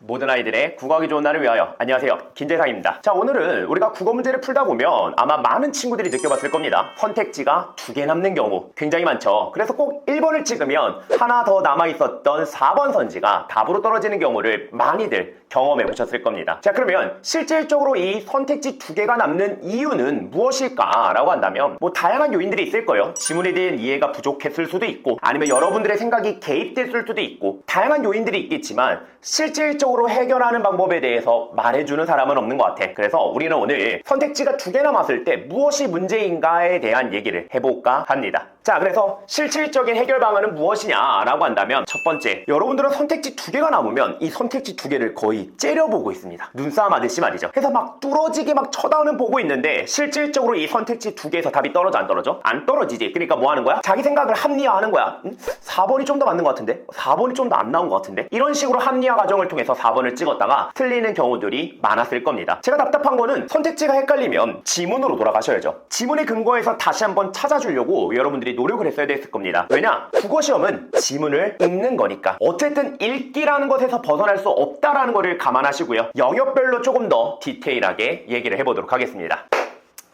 모든 아이들의 국어하기 좋은 날을 위하여. 안녕하세요, 김재상입니다. 자, 오늘은 우리가 국어 문제를 풀다 보면 아마 많은 친구들이 느껴봤을 겁니다. 선택지가 2개 남는 경우 굉장히 많죠. 그래서 꼭 1번을 찍으면 하나 더 남아있었던 4번 선지가 답으로 떨어지는 경우를 많이들 경험해 보셨을 겁니다. 자, 그러면 실질적으로 이 선택지 2개가 남는 이유는 무엇일까 라고 한다면 다양한 요인들이 있을 거예요. 지문에 대한 이해가 부족했을 수도 있고, 아니면 여러분들의 생각이 개입됐을 수도 있고, 다양한 요인들이 있겠지만 실질적으로 해결하는 방법에 대해서 말해주는 사람은 없는 것 같아. 그래서 우리는 오늘 선택지가 2개 남았을 때 무엇이 문제인가에 대한 얘기를 해볼까 합니다. 자, 그래서 실질적인 해결 방안은 무엇이냐라고 한다면, 첫 번째, 여러분들은 선택지 2개가 남으면 이 선택지 2개를 거의 째려보고 있습니다. 눈싸움 하듯이 말이죠. 그래서 막 뚫어지게 막 쳐다보는 보고 있는데, 실질적으로 이 선택지 2개에서 답이 떨어져 안 떨어져? 안 떨어지지. 그러니까 뭐 하는 거야? 자기 생각을 합리화하는 거야. 4번이 좀 더 맞는 것 같은데? 4번이 좀 더 안 나온 것 같은데? 이런 식으로 합리화 과정을 통해서 4번을 찍었다가 틀리는 경우들이 많았을 겁니다. 제가 답답한 거는 선택지가 헷갈리면 지문으로 돌아가셔야죠. 지문의 근거에서 다시 한번 찾아주려고 여러분들이 노력을 했어야 됐을 겁니다. 왜냐? 국어시험은 지문을 읽는 거니까. 어쨌든 읽기라는 것에서 벗어날 수 없다라는 거를 감안하시고요. 영역별로 조금 더 디테일하게 얘기를 해보도록 하겠습니다.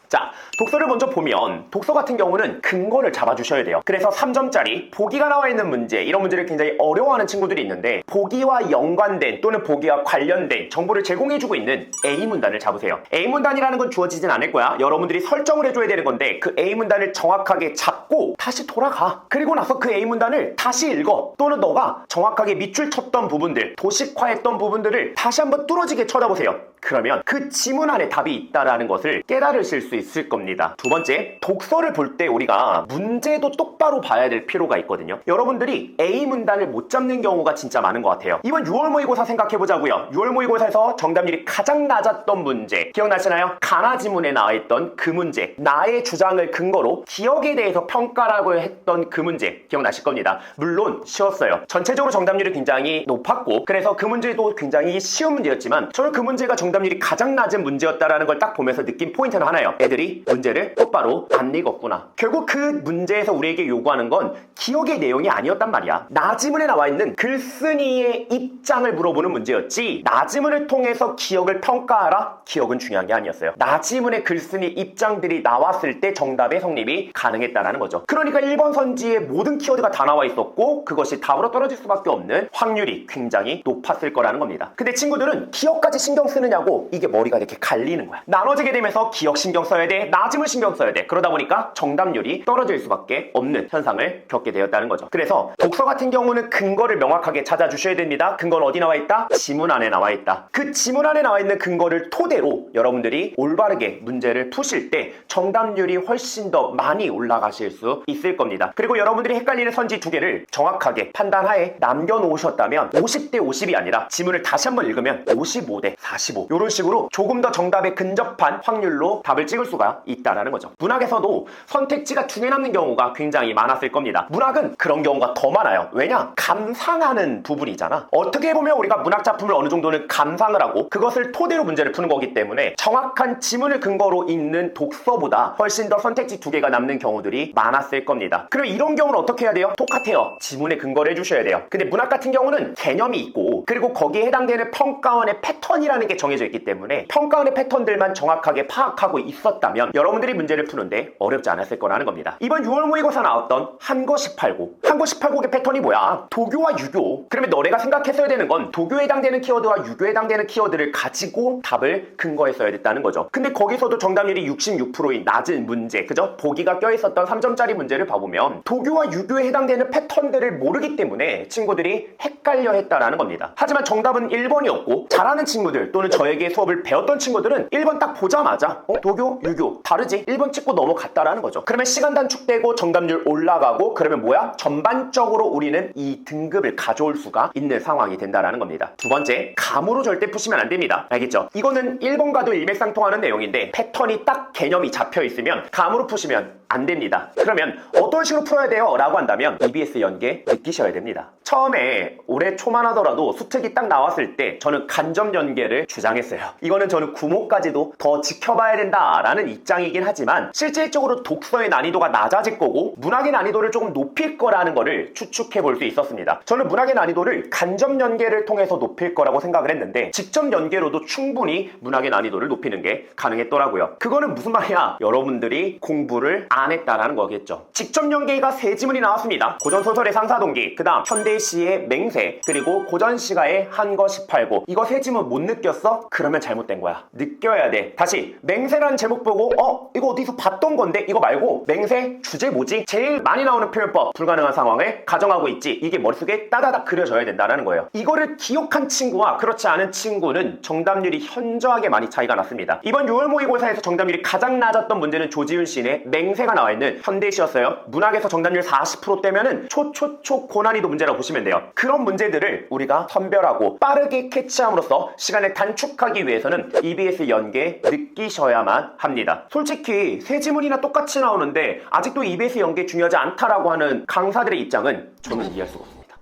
자, 독서를 먼저 보면 독서 같은 경우는 근거를 잡아주셔야 돼요. 그래서 3점짜리 보기가 나와 있는 문제, 이런 문제를 굉장히 어려워하는 친구들이 있는데, 보기와 연관된 또는 보기와 관련된 정보를 제공해주고 있는 A문단을 잡으세요. A문단이라는 건 주어지진 않을 거야. 여러분들이 설정을 해줘야 되는 건데, 그 A문단을 정확하게 잡고 다시 돌아가. 그리고 나서 그 A문단을 다시 읽어. 또는 너가 정확하게 밑줄 쳤던 부분들, 도식화했던 부분들을 다시 한번 뚫어지게 쳐다보세요. 그러면 그 지문 안에 답이 있다라는 것을 깨달으실 수 있을 겁니다. 두 번째, 독서를 볼 때 우리가 문제도 똑바로 봐야 될 필요가 있거든요. 여러분들이 A문단을 못 잡는 경우가 진짜 많은 것 같아요. 이번 6월 모의고사 생각해보자고요. 6월 모의고사에서 정답률이 가장 낮았던 문제 기억나시나요? 가나 지문에 나와있던 그 문제, 나의 주장을 근거로 기억에 대해서 평가라고 했던 그 문제 기억나실 겁니다. 물론 쉬웠어요. 전체적으로 정답률이 굉장히 높았고, 그래서 그 문제도 굉장히 쉬운 문제였지만 저는 그 문제가 정답률이 가장 낮은 문제였다라는 걸 딱 보면서 느낀 포인트는 하나예요. 애들이 문제를 똑바로 안 읽었구나. 결국 그 문제에서 우리에게 요구하는 건 기억의 내용이 아니었단 말이야. 나지문에 나와 있는 글쓴이의 입장을 물어보는 문제였지, 나지문을 통해서 기억을 평가하라? 기억은 중요한 게 아니었어요. 나지문의 글쓴이 입장들이 나왔을 때 정답의 성립이 가능했다는 거죠. 그러니까 1번 선지에 모든 키워드가 다 나와 있었고, 그것이 답으로 떨어질 수밖에 없는 확률이 굉장히 높았을 거라는 겁니다. 근데 친구들은 기억까지 신경 쓰느냐고 이게 머리가 이렇게 갈리는 거야. 나눠지게 되면서 기억 신경 써야 돼, 나지문 신경 써야 돼. 그러다 보니까 정답률이 떨어질 수밖에 없는 현상을 겪게 되었다는 거죠. 그래서 독서 같은 경우는 근거를 명확하게 찾아주셔야 됩니다. 근거는 어디 나와 있다? 지문 안에 나와 있다. 그 지문 안에 나와 있는 근거를 토대로 여러분들이 올바르게 문제를 푸실 때 정답률이 훨씬 더 많이 올라가실 수 있을 겁니다. 그리고 여러분들이 헷갈리는 선지 2개를 정확하게 판단하에 남겨놓으셨다면 50대 50이 아니라 지문을 다시 한번 읽으면 55대 45, 이런 식으로 조금 더 정답에 근접한 확률로 답을 찍을 수가 있다는 거죠. 문학에서도 선택지가 2개 남는 경우가 굉장히 많았을 겁니다. 문학은 그런 경우가 더 많아요. 왜냐? 감상하는 부분이잖아. 어떻게 보면 우리가 문학 작품을 어느 정도는 감상을 하고 그것을 토대로 문제를 푸는 거기 때문에 정확한 지문을 근거로 읽는 독서보다 훨씬 더 선택지 2개가 남는 경우들이 많았을 겁니다. 그럼 이런 경우는 어떻게 해야 돼요? 똑같아요. 지문에 근거를 해주셔야 돼요. 근데 문학 같은 경우는 개념이 있고, 그리고 거기에 해당되는 평가원의 패턴이라는 게 정해져 있기 때문에 평가원의 패턴들만 정확하게 파악하고 있었다면 여러분들이 문제를 푸는데 어렵지 않았을 거라는 겁니다. 이번 6월 모의고사 나왔던 한거 18곡, 한거 18곡의 패턴이 뭐야? 도교와 유교. 그러면 너네가 생각했어야 되는 건 도교에 해당되는 키워드와 유교에 해당되는 키워드를 가지고 답을 근거했어야 됐다는 거죠. 근데 거기서도 정답률이 66%인 낮은 문제, 그죠? 보기가 껴있었던 3점짜리 문제를 봐보면 도교와 유교에 해당되는 패턴들을 모르기 때문에 친구들이 헷갈려 했다라는 겁니다. 하지만 정답은 1번이었고, 잘하는 친구들 또는 저에게 수업을 배웠던 친구들은 1번 딱 보자마자 도교, 유교 다르지? 1번 찍고 넘어갔다라는 거죠. 그러면 시간 단축되고 정답률 올라가고, 그러면 뭐야? 전반적으로 우리는 이 등급을 가져올 수가 있는 상황이 된다라는 겁니다. 두 번째, 감으로 절대 푸시면 안 됩니다. 알겠죠? 이거는 1번과도 일맥상통하는 내용인데, 패턴이 딱 개념이 잡혀 있으면 감으로 푸시면 안 됩니다. 그러면 어떤 식으로 풀어야 돼요? 라고 한다면 EBS 연계 느끼셔야 됩니다. 처음에 올해 초만 하더라도 수특이 딱 나왔을 때 저는 간접 연계를 주장했어요. 이거는 저는 구모까지도 더 지켜봐야 된다라는 입장이긴 하지만 실질적으로 독서의 난이도가 낮아질 거고 문학의 난이도를 조금 높일 거라는 거를 추측해 볼 수 있었습니다. 저는 문학의 난이도를 간접 연계를 통해서 높일 거라고 생각을 했는데 직접 연계로도 충분히 문학의 난이도를 높이는 게 가능했더라고요. 그거는 무슨 말이야? 여러분들이 공부를 안 했다라는 거겠죠. 직접 연계가 세 지문이 나왔습니다. 고전소설의 상사동기, 그 다음 현대시의 맹세, 그리고 고전시가의 한거 18고. 이거 세 지문 못 느꼈어? 그러면 잘못된 거야. 느껴야 돼. 다시 맹세라는 제목 보고 이거 어디서 봤던 건데? 이거 말고 맹세 주제 뭐지? 제일 많이 나오는 표현법, 불가능한 상황을 가정하고 있지. 이게 머릿속에 따다닥 그려져야 된다는 거예요. 이거를 기억한 친구와 그렇지 않은 친구는 정답률이 현저하게 많이 차이가 났습니다. 이번 6월 모의고사에서 정답률이 가장 낮았던 문제는 조지훈 시인의 맹세가 나와 있는 현대시였어요. 문학에서 정답률 40%대면은 초초초 고난이도 문제라고 보시면 돼요. 그런 문제들을 우리가 선별하고 빠르게 캐치함으로써 시간을 단축하기 위해서는 EBS 연계 느끼셔야만 합니다. 솔직히 세 지문이나 똑같이 나오는데 아직도 EBS 연계 중요하지 않다라고 하는 강사들의 입장은 저는 이해할 수가 없습니다.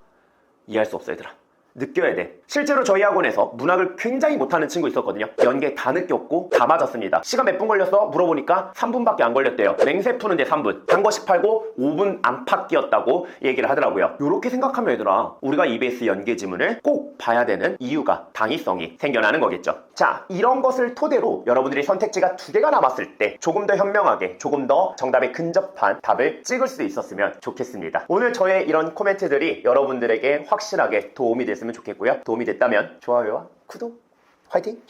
이해할 수 없어 얘들아. 느껴야 돼. 실제로 저희 학원에서 문학을 굉장히 못하는 친구 있었거든요. 연계 다 느꼈고 다 맞았습니다. 시간 몇 분 걸렸어? 물어보니까 3분밖에 안 걸렸대요. 맹세 푸는데 3분, 단거 18고 5분 안팎이었다고 얘기를 하더라고요. 이렇게 생각하면 얘들아, 우리가 EBS 연계 지문을 꼭 봐야 되는 이유가, 당위성이 생겨나는 거겠죠. 자, 이런 것을 토대로 여러분들이 선택지가 2개가 남았을 때 조금 더 현명하게, 조금 더 정답에 근접한 답을 찍을 수 있었으면 좋겠습니다. 오늘 저의 이런 코멘트들이 여러분들에게 확실하게 도움이 됐으면 좋겠고요. 도움이 됐다면 좋아요와 구독 화이팅!